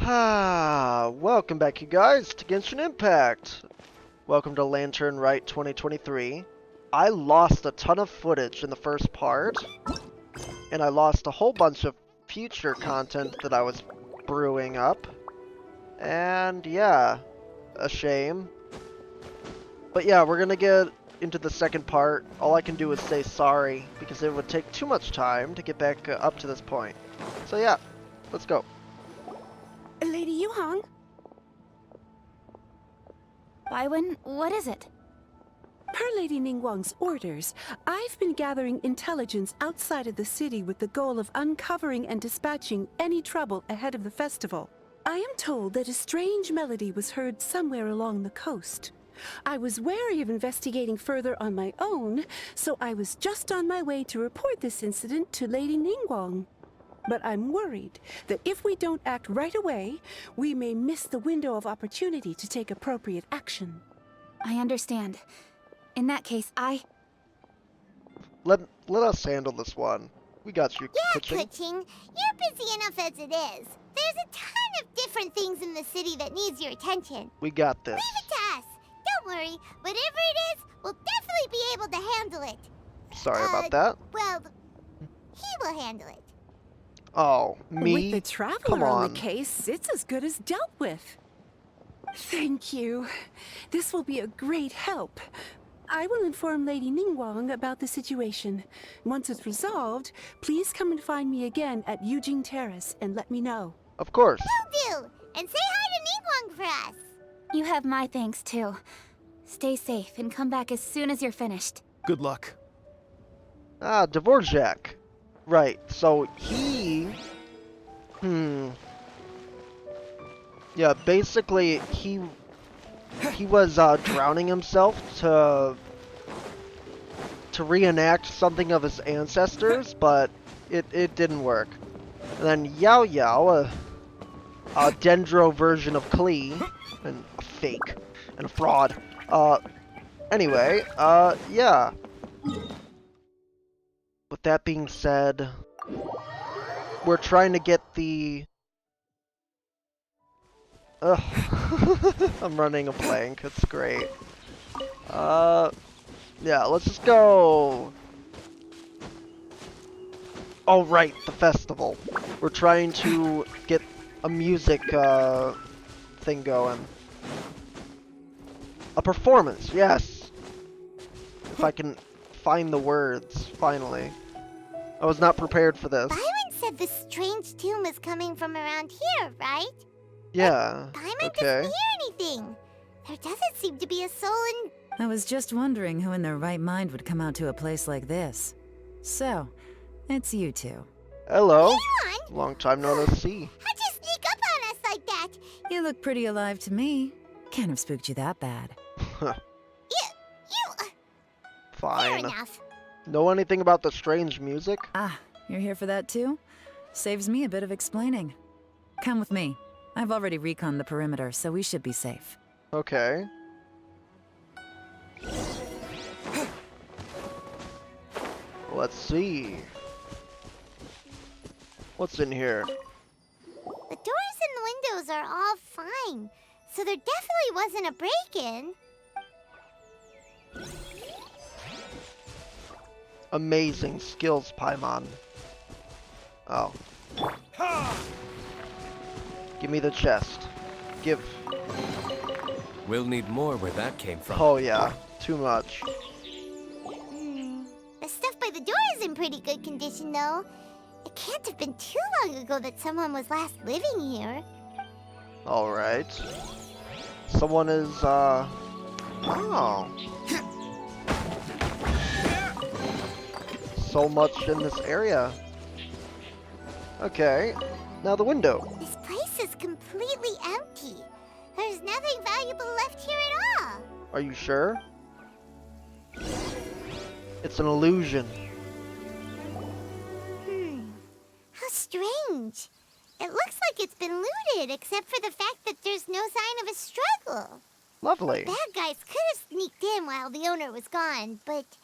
Welcome back, you guys, to Genshin Impact. Welcome to Lantern Rite 2023. I lost a ton of footage in the first part, and I lost a whole bunch of future content that I was brewing up. And yeah, a shame. But yeah, we're gonna get into the second part. All I can do is say sorry, because it would take too much time to get back up to this point. So yeah, let's go. Lady Yuhang? Baiwen, what is it? Per Lady Ningguang's orders, I've been gathering intelligence outside of the city with the goal of uncovering and dispatching any trouble ahead of the festival. I am told that a strange melody was heard somewhere along the coast. I was wary of investigating further on my own, so I was just on my way to report this incident to Lady Ningguang. But I'm worried that if we don't act right away, we may miss the window of opportunity to take appropriate action. I understand. In that case, Let us handle this one. We got you, Yeah, Kuching. Kuching. You're busy enough as it is. There's a ton of different things in the city that needs your attention. We got this. Leave it to us. Don't worry. Whatever it is, we'll definitely be able to handle it. Sorry about that. Well, he will handle it. Oh, me? With the traveler Come on the case, it's as good as dealt with. Thank you. This will be a great help. I will inform Lady Ningguang about the situation. Once it's resolved, please come and find me again at Yujing Terrace and let me know. Of course. Will do. And say hi to Ningguang for us. you have my thanks too. Stay safe and come back as soon as you're finished. Good luck. Dvorak. Right, so he... Yeah, basically, he was drowning himself to reenact something of his ancestors, but it didn't work. And then Yao Yao, a Dendro version of Collei, and a fake, and a fraud. Anyway, yeah. With that being said, we're trying to get the... Ugh. I'm running a blank, it's great. Yeah, let's just go. Oh right, the festival. We're trying to get a music thing going. A performance, yes. If I can find the words, finally. I was not prepared for this. Byron said the strange tune was coming from around here, right? Yeah, Byron okay. doesn't hear anything. There doesn't seem to be a soul in... I was just wondering who in their right mind would come out to a place like this. So, it's you two. Hello. Anyone? Long time no see. How'd you sneak up on us like that? You look pretty alive to me. Can't have spooked you that bad. You... Fine. Fair enough. Know anything about the strange music? Ah, you're here for that too? Saves me a bit of explaining. Come with me. I've already reconned the perimeter, so we should be safe. Okay. Let's see. What's in here? The doors and windows are all fine, so there definitely wasn't a break-in. Amazing skills, Paimon. Oh. Give me the chest. Give. We'll need more where that came from. Oh yeah, too much. The stuff by the door is in pretty good condition, though. It can't have been too long ago that someone was last living here. Alright. Someone is, Oh. So much in this area. Okay. Now the window. This place is completely empty. There's nothing valuable left here at all. Are you sure? It's an illusion. How strange. It looks like it's been looted, except for the fact that there's no sign of a struggle. Lovely. Bad guys could have sneaked in while the owner was gone, but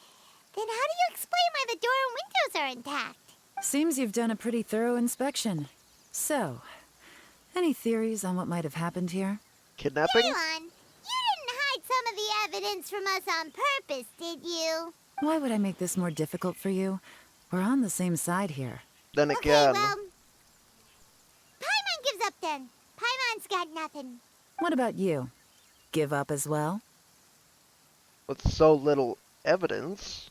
then how do you explain why the door and windows are intact? Seems you've done a pretty thorough inspection. So, Any theories on what might have happened here? Kidnapping? Paimon, you didn't hide some of the evidence from us on purpose, did you? Why would I make this more difficult for you? We're on the same side here. Then Okay, again, well... Paimon gives up then. Paimon's got nothing. What about you? Give up as well? with so little evidence.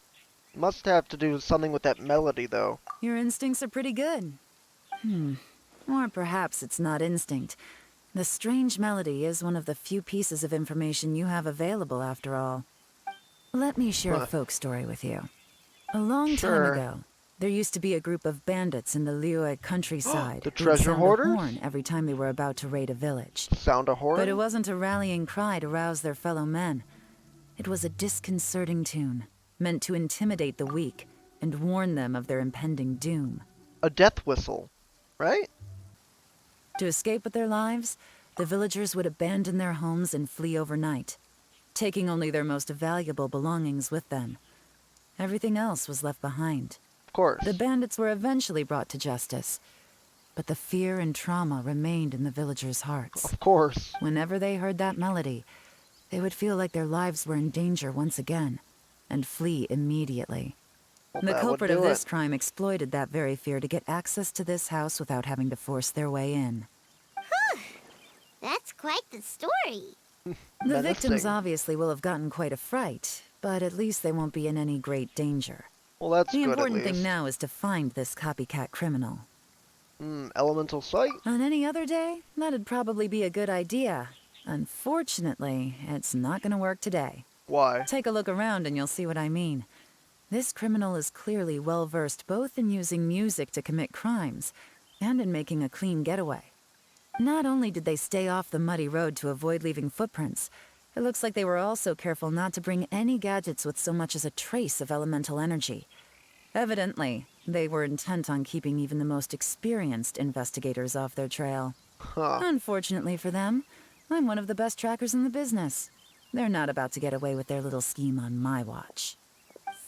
Must have to do something with that melody, though. Your instincts are pretty good. Or perhaps it's not instinct. The strange melody is one of the few pieces of information you have available, after all. Let me share a folk story with you. A long time ago, there used to be a group of bandits in the Liyue countryside. The who'd treasure sound hoarders? a horn every time they were about to raid a village. Sound a horn? But it wasn't a rallying cry to rouse their fellow men. It was a disconcerting tune, meant to intimidate the weak and warn them of their impending doom. A death whistle, right? To escape with their lives, the villagers would abandon their homes and flee overnight, taking only their most valuable belongings with them. Everything else was left behind. Of course. The bandits were eventually brought to justice, but the fear and trauma remained in the villagers' hearts. Of course. Whenever they heard that melody, they would feel like their lives were in danger once again, and flee immediately. Well, The that would culprit of do this it. crime exploited that very fear to get access to this house without having to force their way in. That's quite the story. The victims Menacing. obviously will have gotten quite a fright, but at least they won't be in any great danger. Well, that's The good at important least. thing now is to find this copycat criminal. Elemental sight? On any other day, that'd probably be a good idea. Unfortunately, it's not gonna work today. Why? Take a look around and you'll see what I mean. This criminal is clearly well-versed both in using music to commit crimes and in making a clean getaway. Not only did they stay off the muddy road to avoid leaving footprints, it looks like they were also careful not to bring any gadgets with so much as a trace of elemental energy. Evidently, they were intent on keeping even the most experienced investigators off their trail. Huh. Unfortunately for them, I'm one of the best trackers in the business. They're not about to get away with their little scheme on my watch.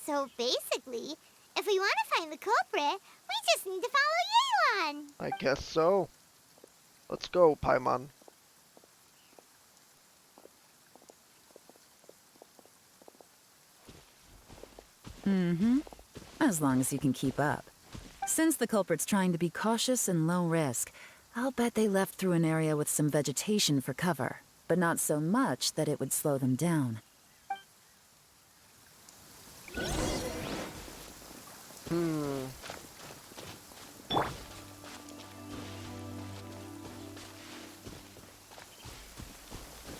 So basically, if we want to find the culprit, we just need to follow Yelan. I guess so. Let's go, Paimon. As long as you can keep up. Since the culprit's trying to be cautious and low risk, I'll bet they left through an area with some vegetation for cover, but not so much that it would slow them down.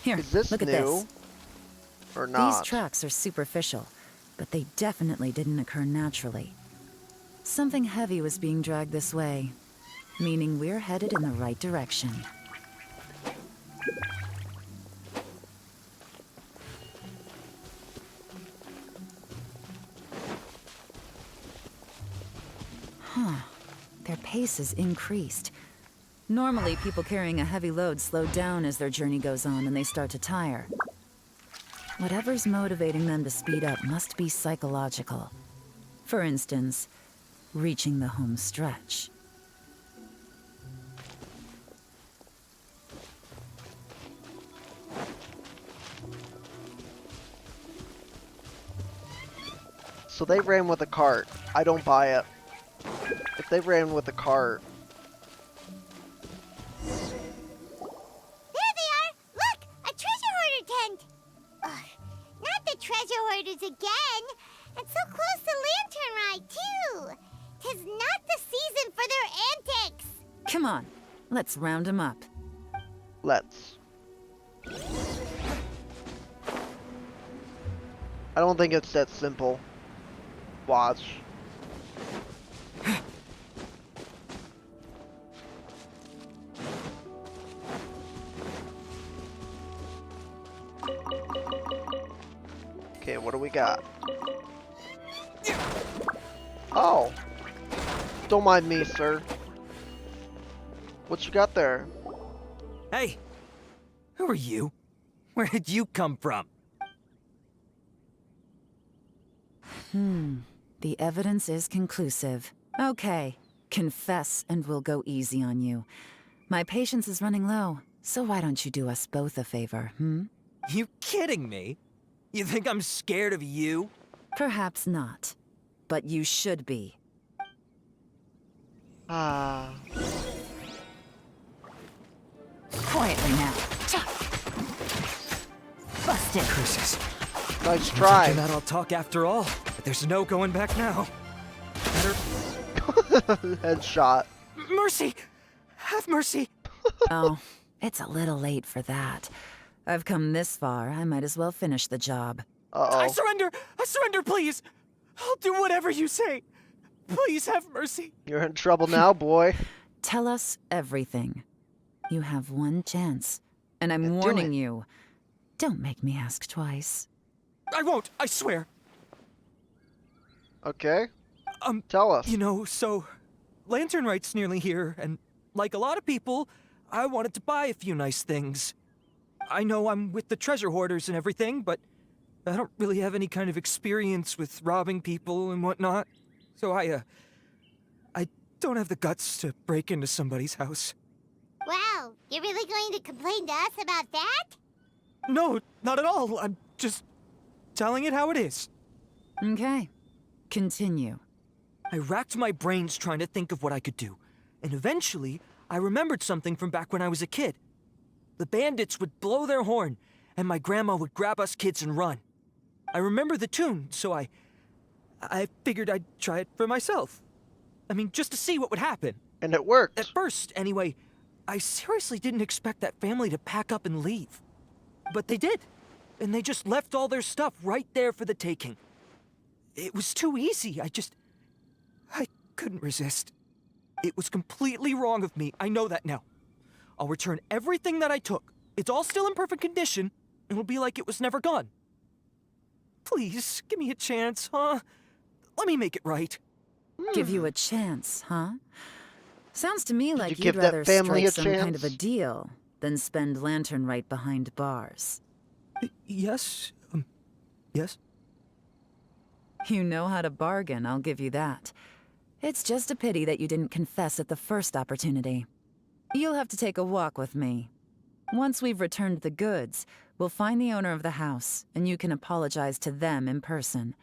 Here, Is this look at new? this. Or not? These tracks are superficial, but they definitely didn't occur naturally. Something heavy was being dragged this way, meaning we're headed in the right direction. Their pace has increased. Normally, people carrying a heavy load slow down as their journey goes on and they start to tire. Whatever's motivating them to speed up must be psychological. For instance, reaching the home stretch. So they ran with a cart. I don't buy it. If they ran with a cart, There they are! Look! A treasure hoarder tent! Ugh, not the treasure hoarders again! And so close to Lantern Rite, too! 'Tis not the season for their antics! Come on, let's round them up. let's. I don't think it's that simple. Watch. Okay, what do we got? Oh! Don't mind me, sir. What you got there? Hey! Who are you? Where did you come from? The evidence is conclusive. Okay, confess and we'll go easy on you. My patience is running low, so why don't you do us both a favor, hmm? You kidding me? You think I'm scared of you? Perhaps not, but you should be. Ah. Quietly now. Busted. Curses. Nice try. Not all talk after all, but there's no going back now. Better... Headshot. Mercy! Have mercy! Oh, it's a little late for that. I've come this far, I might as well finish the job. Uh-oh. I surrender! I surrender, please! I'll do whatever you say. Please have mercy. You're in trouble now, boy. Tell us everything. You have one chance, and I'm Do warning it. you. Don't make me ask twice. I won't, I swear. Okay. Tell us. You know, so... Lantern Rite's nearly here, and like a lot of people, I wanted to buy a few nice things. I know I'm with the treasure hoarders and everything, but I don't really have any kind of experience with robbing people and whatnot. So I don't have the guts to break into somebody's house. Wow, you're really going to complain to us about that? No, not at all. I'm just telling it how it is. Okay. Continue. I racked my brains trying to think of what I could do, and eventually, I remembered something from back when I was a kid. The bandits would blow their horn, and my grandma would grab us kids and run. I remember the tune, so I figured I'd try it for myself. I mean, just to see what would happen. And it worked. At first, anyway, I seriously didn't expect that family to pack up and leave. But they did, and they just left all their stuff right there for the taking. It was too easy, I couldn't resist. It was completely wrong of me, I know that now. I'll return everything that I took. It's all still in perfect condition, and it'll be like it was never gone. Please, give me a chance, huh? Let me make it right. Give you a chance, huh? Sounds to me like give you'd that rather family strike a some kind of a chance? deal than spend Lantern Rite behind bars. Yes, yes? You know how to bargain, I'll give you that. It's just a pity that you didn't confess at the first opportunity. You'll have to take a walk with me. Once we've returned the goods, we'll find the owner of the house, and you can apologize to them in person.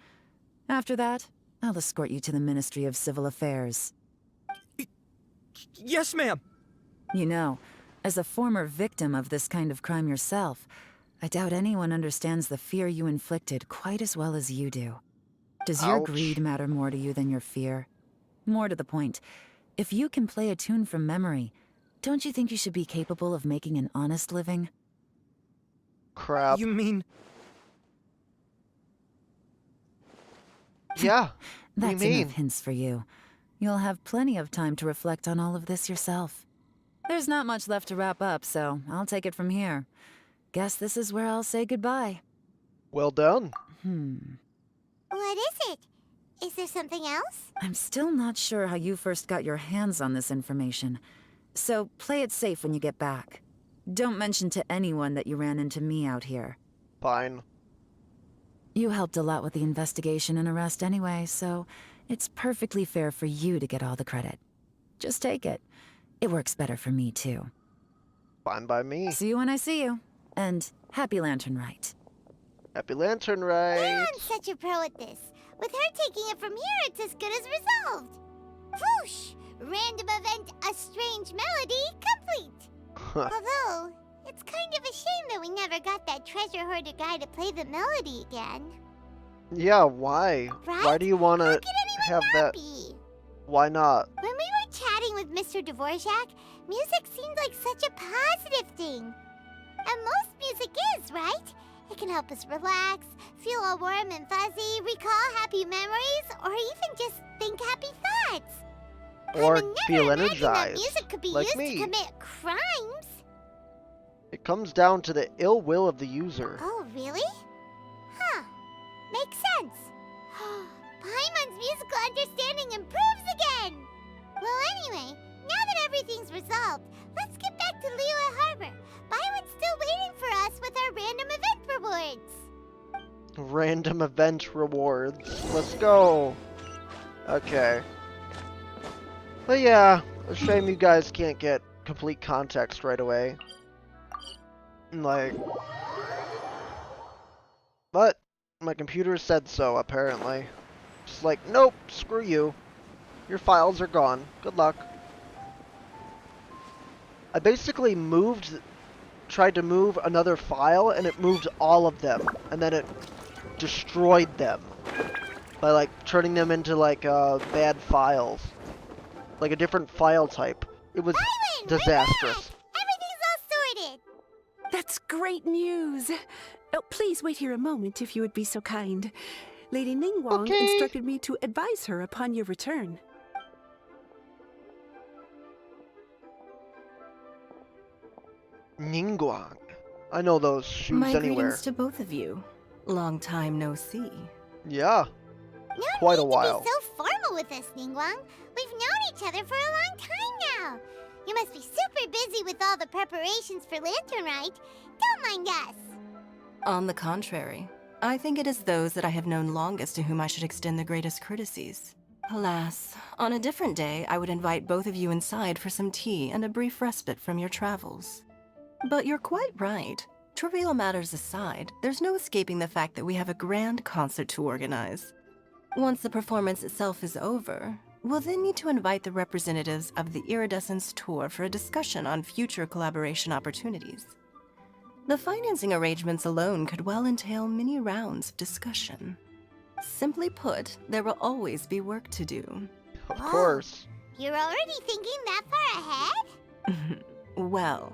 After that, I'll escort you to the Ministry of Civil Affairs. Yes, ma'am! You know, as a former victim of this kind of crime yourself, I doubt anyone understands the fear you inflicted quite as well as you do. Does your Ouch. greed matter more to you than your fear? More to the point, if you can play a tune from memory, don't you think you should be capable of making an honest living? Crap. You mean... Yeah. That's mean? enough hints for you. You'll have plenty of time to reflect on all of this yourself. There's not much left to wrap up, so I'll take it from here. Guess this is where I'll say goodbye. Well done. What is it? Is there something else? I'm still not sure how you first got your hands on this information, so play it safe when you get back. Don't mention to anyone that you ran into me out here. Fine. You helped a lot with the investigation and arrest anyway, so it's perfectly fair for you to get all the credit. Just take it. It works better for me, too. Fine by me. See you when I see you. And happy Lantern Rite. Happy Lantern Rite. Leon's such a pro at this. With her taking it from here, it's as good as resolved. Whoosh! Random event, a strange melody, complete. Although, it's kind of a shame that we never got that treasure hoarder guy to play the melody again. Yeah, why? Right? Why do you want How to could anyone have not that? be? Why not? When we were chatting with Mr. Dvorak, music seemed like such a positive thing. And most music is, right? It can help us relax, feel all warm and fuzzy, recall happy memories, or even just think happy thoughts. Or I would never feel imagine energized, that music could be like used me. to commit crimes. It comes down to the ill will of the user. Oh, really? Huh. Makes sense. Paimon's musical understanding improves again. Well, anyway, now that everything's resolved, let's get back to Liyue Harbor. Paimon's still waiting for us with our random event rewards. Random event rewards. Let's go. Okay. But yeah, a shame you guys can't get complete context right away. Like, but my computer said so, apparently. Just like, nope, screw you. Your files are gone. Good luck. I basically tried to move another file, and it moved all of them, and then it destroyed them by like turning them into like bad files, like a different file type. It was disastrous. Everything's all sorted. That's great news. Oh, please wait here a moment if you would be so kind. Lady Ningguang Okay. instructed me to advise her upon your return. Ningguang. I know those shoes My anywhere. greetings to both of you. Long time no see. Yeah, No quite a need while. to be so formal with us, Ningguang. We've known each other for a long time now. You must be super busy with all the preparations for Lantern Rite. Don't mind us. On the contrary, I think it is those that I have known longest to whom I should extend the greatest courtesies. Alas, on a different day, I would invite both of you inside for some tea and a brief respite from your travels. But you're quite right. Trivial matters aside, there's no escaping the fact that we have a grand concert to organize. Once the performance itself is over, we'll then need to invite the representatives of the Iridescence Tour for a discussion on future collaboration opportunities. The financing arrangements alone could well entail many rounds of discussion. Simply put, there will always be work to do. Of Whoa. course. You're already thinking that far ahead? Well,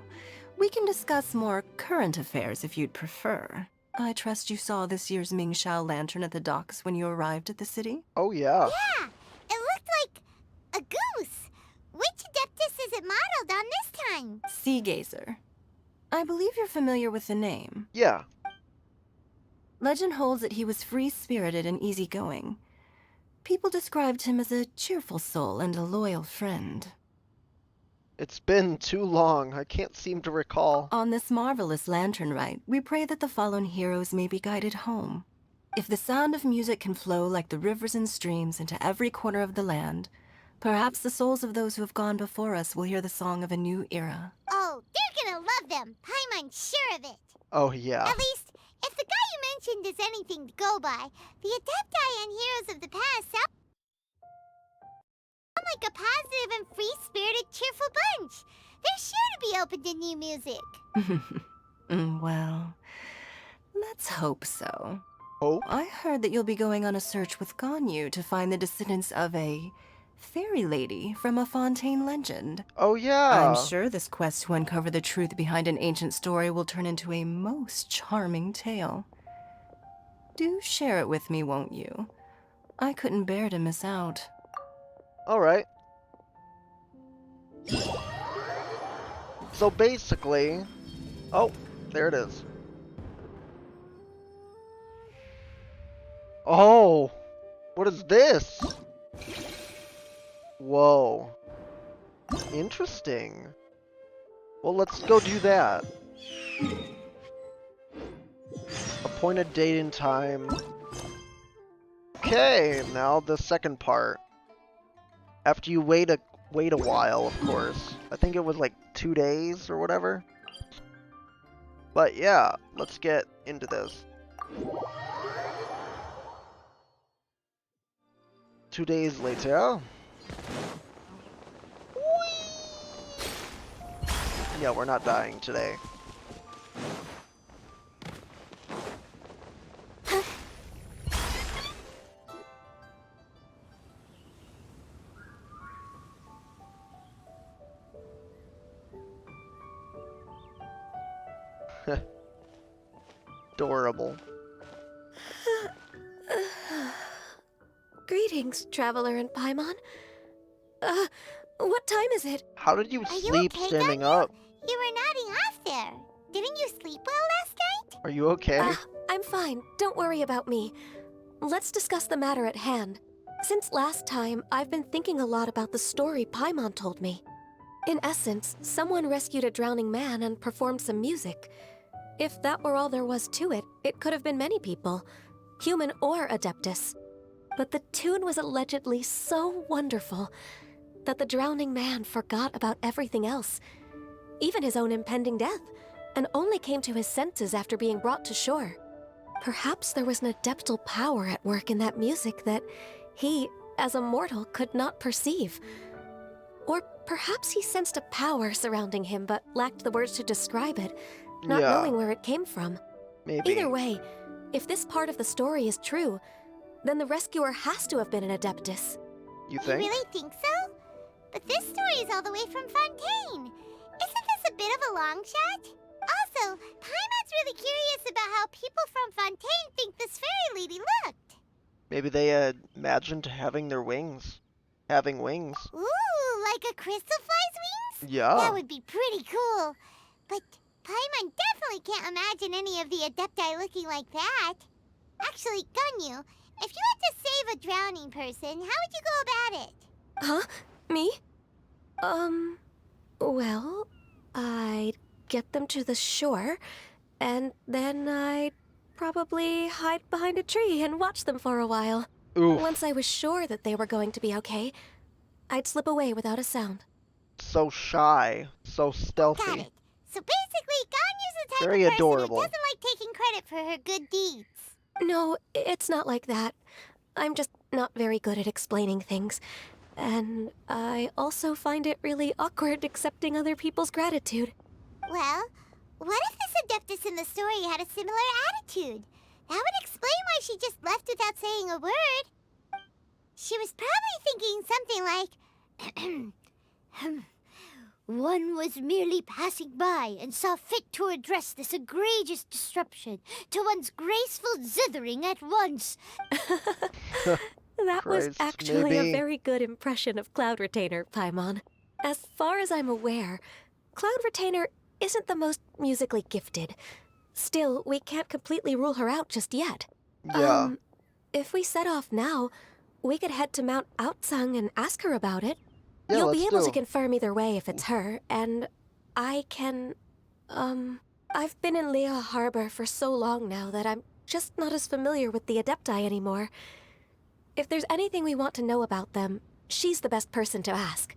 we can discuss more current affairs if you'd prefer. I trust you saw this year's Mingxiao lantern at the docks when you arrived at the city? Oh yeah. Yeah, it looked like a goose. Which Adeptus is it modeled on this time? Sea Gazer. I believe you're familiar with the name. Yeah. Legend holds that he was free-spirited and easygoing. People described him as a cheerful soul and a loyal friend. It's been too long. I can't seem to recall. On this marvelous lantern rite, we pray that the fallen heroes may be guided home. If the sound of music can flow like the rivers and streams into every corner of the land, perhaps the souls of those who have gone before us will hear the song of a new era. Oh, they're gonna love them. Paimon's sure of it. Oh yeah. At least, if the guy you mentioned is anything to go by, the Adepti and heroes of the past sound like a positive and free-spirited, cheerful bunch. They're sure to be open to new music. Well, let's hope so. Hope? I heard that you'll be going on a search with Ganyu to find the descendants of a fairy lady from a Fontaine legend. Oh yeah. I'm sure this quest to uncover the truth behind an ancient story will turn into a most charming tale. Do share it with me, won't you? I couldn't bear to miss out. Alright. So basically... Oh, there it is. Oh! What is this? Whoa. Interesting. Well, let's go do that. Appointed date and time. Okay, now the second part. After you wait a while, of course. I think it was like 2 days or whatever. But yeah, let's get into this. 2 days later. Yeah, we're not dying today. Adorable. Greetings, Traveler and Paimon. What time is it? How did you Are you sleep okay, standing Ganyu? up? You were nodding off there. Didn't you sleep well last night? Are you okay? I'm fine. Don't worry about me. Let's discuss the matter at hand. Since last time, I've been thinking a lot about the story Paimon told me. In essence, someone rescued a drowning man and performed some music. If that were all there was to it, it could have been many people, human or Adeptus. But the tune was allegedly so wonderful that the drowning man forgot about everything else even his own impending death, and only came to his senses after being brought to shore. Perhaps there was an adeptal power at work in that music that he, as a mortal, could not perceive. Or perhaps he sensed a power surrounding him but lacked the words to describe it, not Yeah. knowing where it came from. Maybe. Either way, if this part of the story is true, then the rescuer has to have been an adeptus. You You think? really think so? But this story is all the way from Fontaine. Isn't this a bit of a long shot? Also, Paimon's really curious about how people from Fontaine think this fairy lady looked. Maybe they imagined having their wings. Having wings. Ooh, like a crystal fly's wings? Yeah. That would be pretty cool. But Paimon definitely can't imagine any of the Adepti looking like that. Actually, Ganyu, if you had to save a drowning person, how would you go about it? Huh? Me? Well, I'd get them to the shore, and then I'd probably hide behind a tree and watch them for a while. Oof. Once I was sure that they were going to be okay, I'd slip away without a sound. So shy. So Got stealthy. it. So basically, Ganyu's the type Very of person adorable. who doesn't like taking credit for her good deeds. No, it's not like that. I'm just not very good at explaining things. And I also find it really awkward accepting other people's gratitude. Well, what if this Adeptus in the story had a similar attitude? That would explain why she just left without saying a word. She was probably thinking something like, one was merely passing by and saw fit to address this egregious disruption to one's graceful zithering at once. That was Christ, actually maybe. a very good impression of Cloud Retainer, Paimon. As far as I'm aware, Cloud Retainer isn't the most musically gifted. Still, we can't completely rule her out just yet. Yeah. If we set off now, we could head to Mount Outsung and ask her about it. Yeah, You'll let's be able do. to confirm either way if it's her, and I can... I've been in Lea Harbor for so long now that I'm just not as familiar with the Adepti anymore. If there's anything we want to know about them, she's the best person to ask.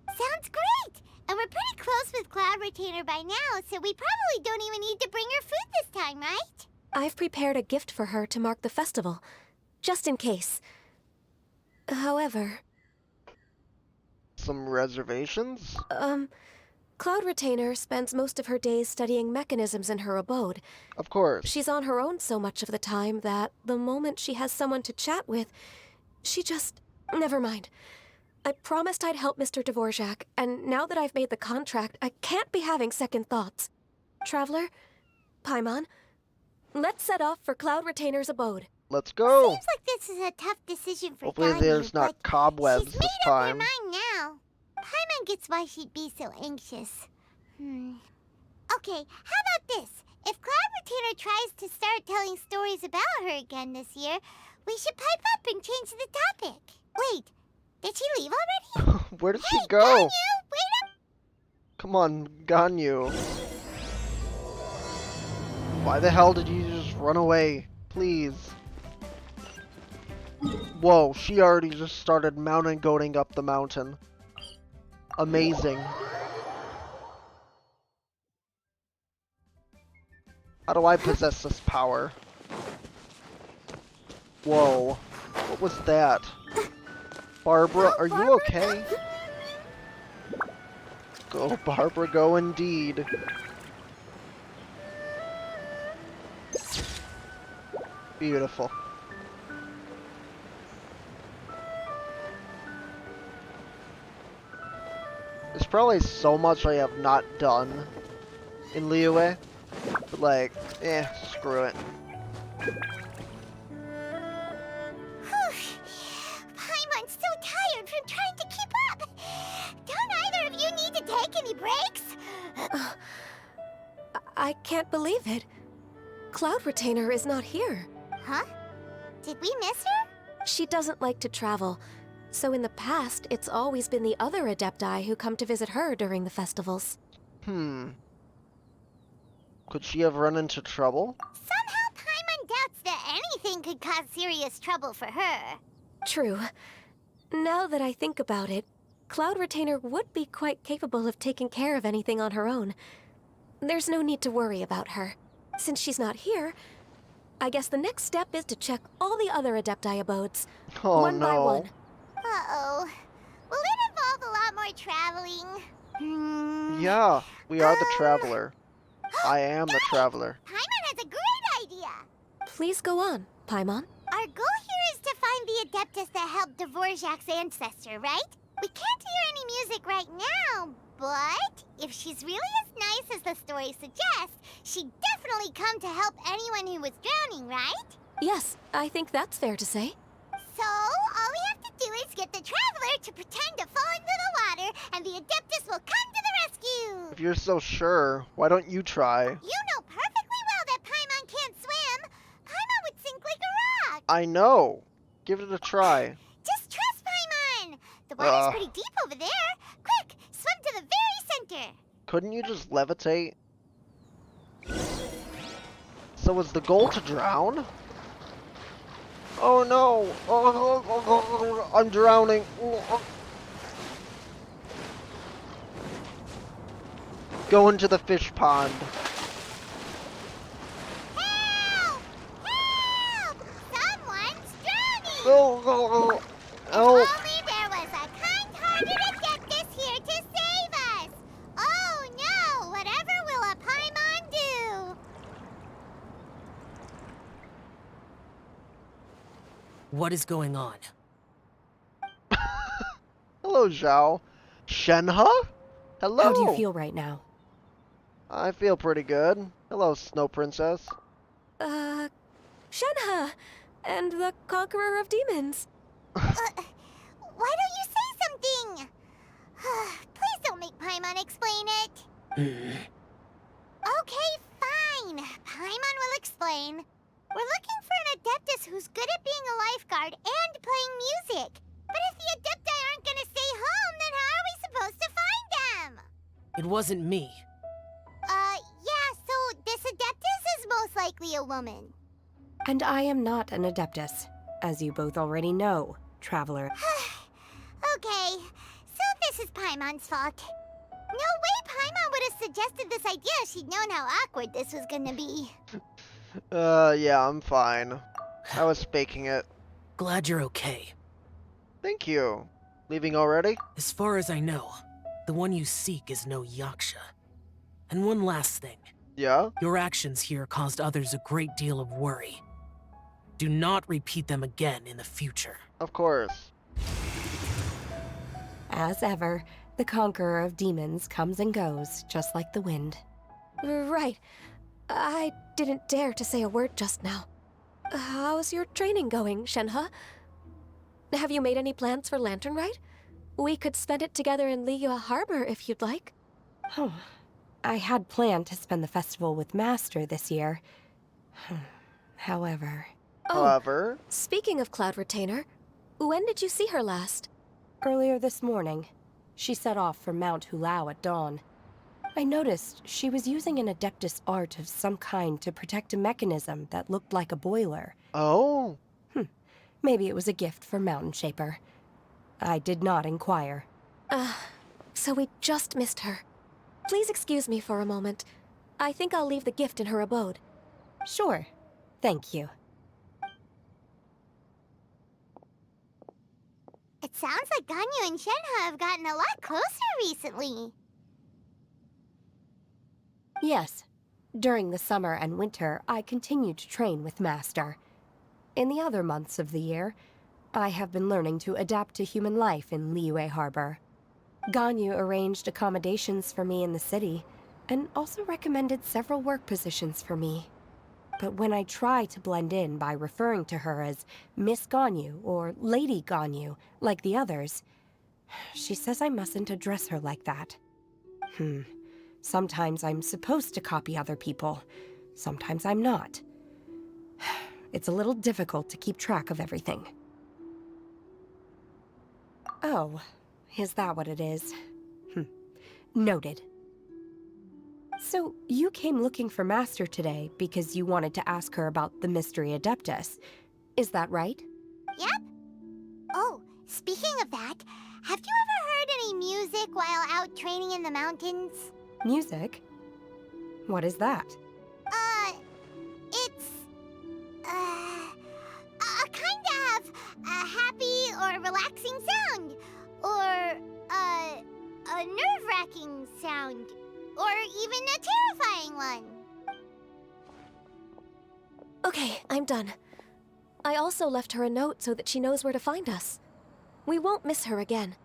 Sounds great! And we're pretty close with Cloud Retainer by now, so we probably don't even need to bring her food this time, right? I've prepared a gift for her to mark the festival, just in case. However, Some reservations? Cloud Retainer spends most of her days studying mechanisms in her abode. Of course. She's on her own so much of the time that the moment she has someone to chat with, she just... Never mind. I promised I'd help Mr. Dvorak, and now that I've made the contract, I can't be having second thoughts. Traveler, Paimon, let's set off for Cloud Retainer's abode. Let's go. Seems like this is a tough decision for Hopefully Ganyu, there's not but cobwebs she's this made up her time. mind now. Paimon gets why she'd be so anxious. Okay, how about this? If Cloud Retainer tries to start telling stories about her again this year, we should pipe up and change the topic. Wait, did she leave already? Where did she Hey, go? Ganyu, wait up! Come on, Ganyu. Why the hell did you just run away? Please. Whoa, she already just started mountain goating up the mountain. Amazing. How do I possess this power? Whoa. What was that? Barbara, are you okay? Go, Barbara, go indeed. Beautiful. There's probably so much I have not done in Liyue, but like, screw it. Paimon's so tired from trying to keep up. Don't either of you need to take any breaks? I can't believe it. Cloud Retainer is not here. Huh? Did we miss her? She doesn't like to travel, so in the past, it's always been the other Adepti who come to visit her during the festivals. Could she have run into trouble? Somehow Paimon doubts that anything could cause serious trouble for her. True. Now that I think about it, Cloud Retainer would be quite capable of taking care of anything on her own. There's no need to worry about her. Since she's not here, I guess the next step is to check all the other Adepti abodes, Oh one by no. one. Uh-oh. Will it involve a lot more traveling? Yeah, we are the Traveler. I am the Traveler. Paimon has a great idea! Please go on, Paimon. Our goal here is to find the Adeptus that helped Dvorak's ancestor, right? We can't hear any music right now, but if she's really as nice as the story suggests, she'd definitely come to help anyone who was drowning, right? Yes, I think that's fair to say. So, all we have to do is get the Traveler to pretend to fall into the water, and the Adeptus will come to the rescue! If you're so sure, why don't you try? You know perfectly well that Paimon can't swim! Paimon would sink like a rock! I know. Give it a try. Just trust Paimon! The water's pretty deep over there! Quick, swim to the very center! Couldn't you just levitate? So was the goal to drown? Oh no! I'm drowning! Go into the fish pond. Help! Help! Someone's drowning! Oh, If help! only there was a kind-hearted Adeptus here to save us! Oh no! Whatever will a Paimon do? What is going on? Hello, Zhao. Shenhe? Hello. How do you feel right now? I feel pretty good. Hello, Snow Princess. Shenhe! And the Conqueror of Demons. Why don't you say something? Please don't make Paimon explain it. Okay, fine. Paimon will explain. We're looking for an Adeptus who's good at being a lifeguard and playing music. But if the Adepti aren't gonna stay home, then how are we supposed to find them? It wasn't me. Yeah, so this Adeptus is most likely a woman. And I am not an Adeptus, as you both already know, Traveler. Okay, so this is Paimon's fault. No way Paimon would have suggested this idea if she'd known how awkward this was gonna be. Yeah, I'm fine. I was faking it. Glad you're okay. Thank you. Leaving already? As far as I know, the one you seek is no Yaksha. And one last thing. Yeah? Your actions here caused others a great deal of worry. Do not repeat them again in the future. Of course. As ever, the Conqueror of Demons comes and goes, just like the wind. Right. I didn't dare to say a word just now. How's your training going, Shenhe? Have you made any plans for Lantern Rite? We could spend it together in Liyue Harbor if you'd like. Oh, I had planned to spend the festival with Master this year. However... However... Speaking of Cloud Retainer, when did you see her last? Earlier this morning, she set off for Mount Hulao at dawn. I noticed she was using an Adeptus art of some kind to protect a mechanism that looked like a boiler. Oh? Maybe it was a gift for Mountain Shaper. I did not inquire. So we just missed her. Please excuse me for a moment. I think I'll leave the gift in her abode. Sure. Thank you. It sounds like Ganyu and Shenhe have gotten a lot closer recently. Yes. During the summer and winter, I continued to train with Master. In the other months of the year, I have been learning to adapt to human life in Liyue Harbor. Ganyu arranged accommodations for me in the city, and also recommended several work positions for me. But when I try to blend in by referring to her as Miss Ganyu or Lady Ganyu, like the others, she says I mustn't address her like that. Sometimes I'm supposed to copy other people, sometimes I'm not. It's a little difficult to keep track of everything. Oh, is that what it is? Noted. So, you came looking for Master today because you wanted to ask her about the Mystery Adeptus. Is that right? Yep. Oh, speaking of that, Have you ever heard any music while out training in the mountains? Music? What is that? It's, a kind of a happy or relaxing sound. Or, a nerve-wracking sound. Or even a terrifying one. Okay, I'm done. I also left her a note so that she knows where to find us. We won't miss her again.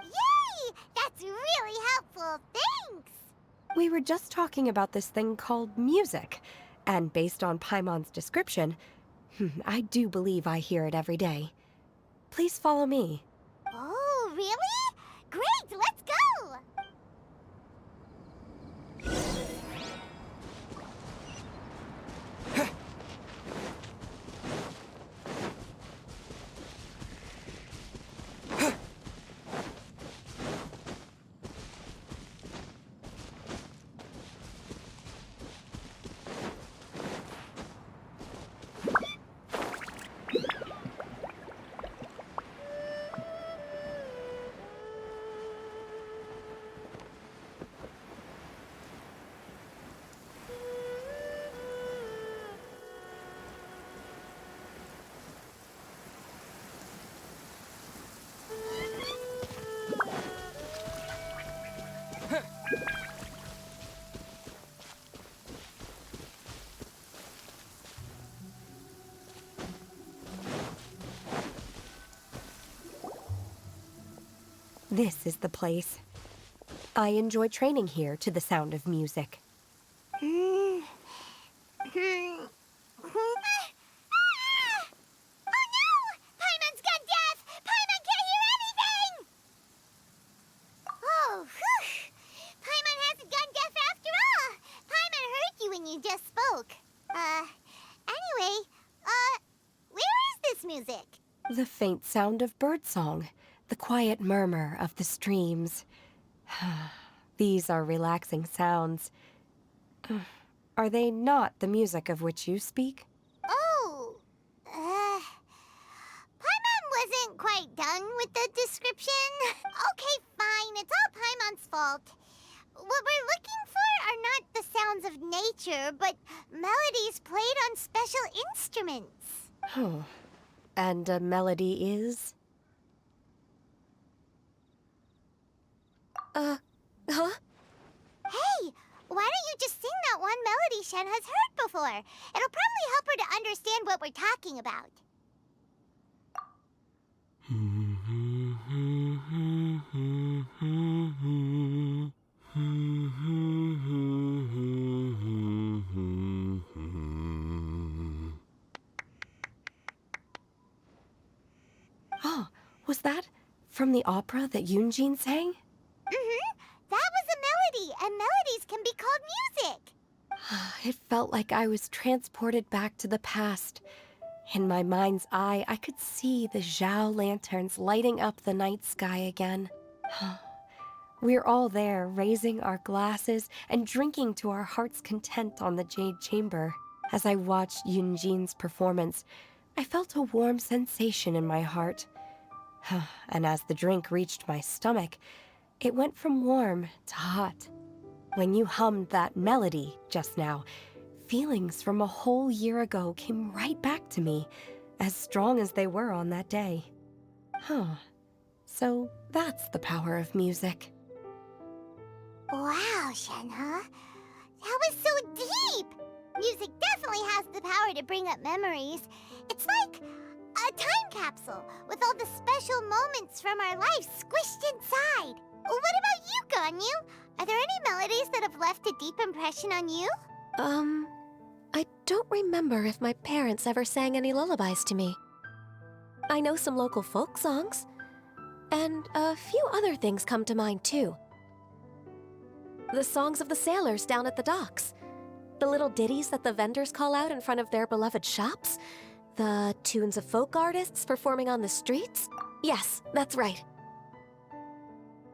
Yay! That's really helpful. Thanks! We were just talking about this thing called music, and based on Paimon's description, I do believe I hear it every day. Please follow me. Oh, really? Great, let's go! This is the place. I enjoy training here to the sound of music. Oh no! Paimon's gone deaf! Paimon can't hear anything! Oh, whew! Paimon hasn't gone deaf after all! Paimon heard you when you just spoke. Anyway, where is this music? The faint sound of birdsong, the quiet murmur of the streams. These are relaxing sounds. Are they not the music of which you speak? Oh, Paimon wasn't quite done with the description. Okay, fine, it's all Paimon's fault. What we're looking for are not the sounds of nature, but melodies played on special instruments. Oh. And a melody is? Huh? Hey, why don't you just sing that one melody Shen has heard before? It'll probably help her to understand what we're talking about. Oh, was that from the opera that Yunjin sang? That was a melody, and melodies can be called music. It felt like I was transported back to the past. In my mind's eye, I could see the Zhao lanterns lighting up the night sky again. We're all there, raising our glasses and drinking to our heart's content on the Jade Chamber. As I watched Yunjin's performance, I felt a warm sensation in my heart. And as the drink reached my stomach, it went from warm to hot. When you hummed that melody just now, feelings from a whole year ago came right back to me, as strong as they were on that day. So that's the power of music. Wow, Shenhe. That was so deep! Music definitely has the power to bring up memories. It's like a time capsule with all the special moments from our lives squished inside. What about you, Ganyu? Are there any melodies that have left a deep impression on you? I don't remember if my parents ever sang any lullabies to me. I know some local folk songs, and a few other things come to mind too. The songs of the sailors down at the docks, the little ditties that the vendors call out in front of their beloved shops, the tunes of folk artists performing on the streets. Yes, that's right.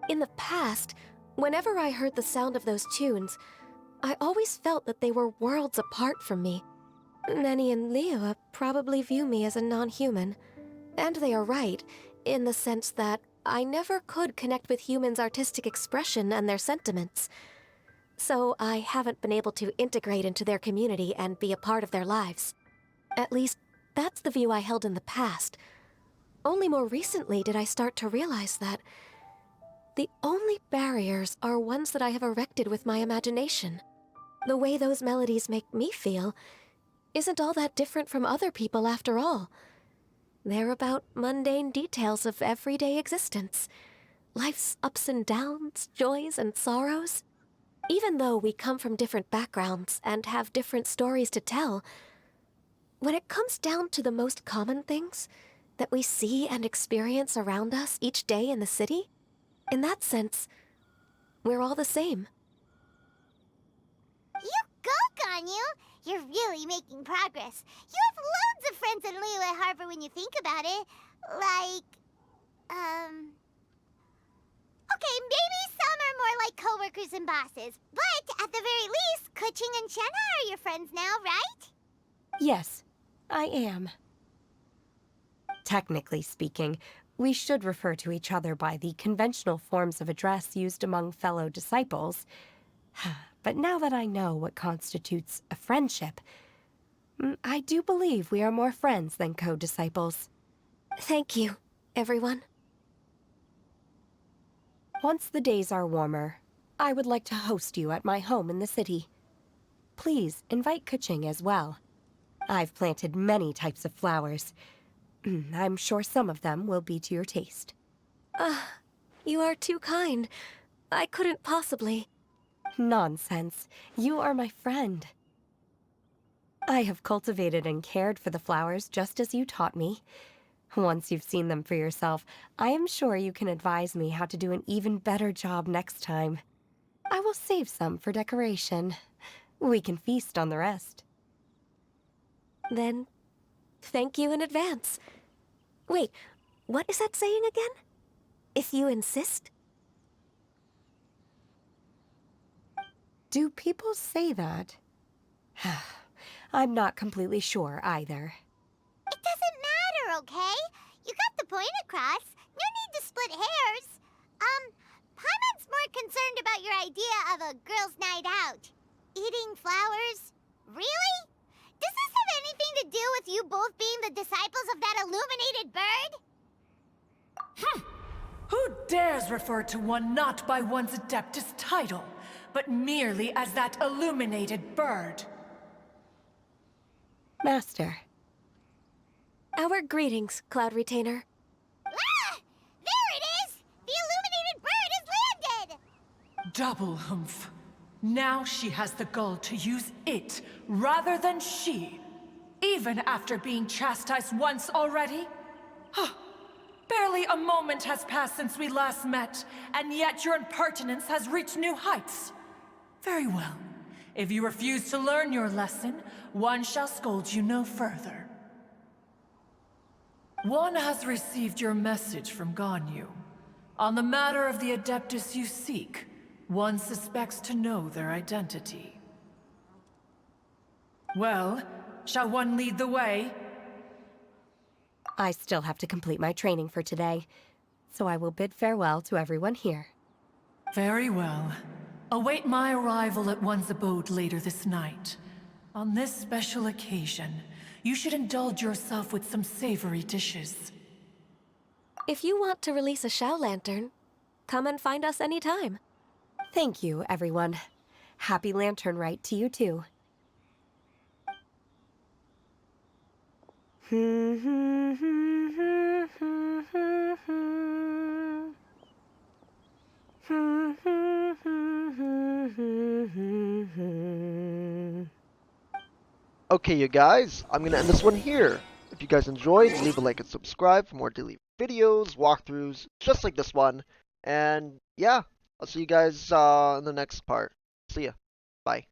In the past, whenever I heard the sound of those tunes, I always felt that they were worlds apart from me. Nenny and Liyue probably view me as a non-human. And they are right, in the sense that I never could connect with humans' artistic expression and their sentiments. So I haven't been able to integrate into their community and be a part of their lives. At least, that's the view I held in the past. Only more recently did I start to realize that the only barriers are ones that I have erected with my imagination. The way those melodies make me feel isn't all that different from other people after all. They're about mundane details of everyday existence. Life's ups and downs, joys and sorrows. Even though we come from different backgrounds and have different stories to tell, when it comes down to the most common things that we see and experience around us each day in the city, in that sense, we're all the same. You go, Ganyu! You're really making progress. You have loads of friends in Liyue Harbor when you think about it. Like, okay, maybe some are more like coworkers and bosses, but at the very least, Keqing and Shenhe are your friends now, right? Yes, I am. Technically speaking, we should refer to each other by the conventional forms of address used among fellow disciples. But now that I know what constitutes a friendship, I do believe we are more friends than co-disciples. Thank you, everyone. Once the days are warmer, I would like to host you at my home in the city. Please invite Keqing as well. I've planted many types of flowers. I'm sure some of them will be to your taste. You are too kind. I couldn't possibly. Nonsense. You are my friend. I have cultivated and cared for the flowers just as you taught me. Once you've seen them for yourself, I am sure you can advise me how to do an even better job next time. I will save some for decoration. We can feast on the rest. Then, thank you in advance. Wait, what is that saying again? If you insist? Do people say that? I'm not completely sure either. It doesn't matter, okay? You got the point across. No need to split hairs. Paimon's more concerned about your idea of a girls' night out. Eating flowers? Really? Does this have anything to do with you both being the disciples of that illuminated bird? Who dares refer to one not by one's Adeptus title, but merely as that illuminated bird? Master. Our greetings, Cloud Retainer. Ah! There it is! The illuminated bird has landed! Double humph. Now she has the gall to use it rather than she, even after being chastised once already? Barely a moment has passed since we last met, and yet your impertinence has reached new heights. Very well. If you refuse to learn your lesson, one shall scold you no further. One has received your message from Ganyu. On the matter of the Adeptus you seek, one suspects to know their identity. Well, shall one lead the way? I still have to complete my training for today, so I will bid farewell to everyone here. Very well. Await my arrival at one's abode later this night. On this special occasion, you should indulge yourself with some savory dishes. If you want to release a Shao Lantern, come and find us anytime. Thank you, everyone. Happy Lantern Rite to you too. Okay, you guys, I'm gonna end this one here. If you guys enjoyed, leave a like and subscribe for more daily videos, walkthroughs, just like this one. And yeah, I'll see you guys in the next part. See ya. Bye.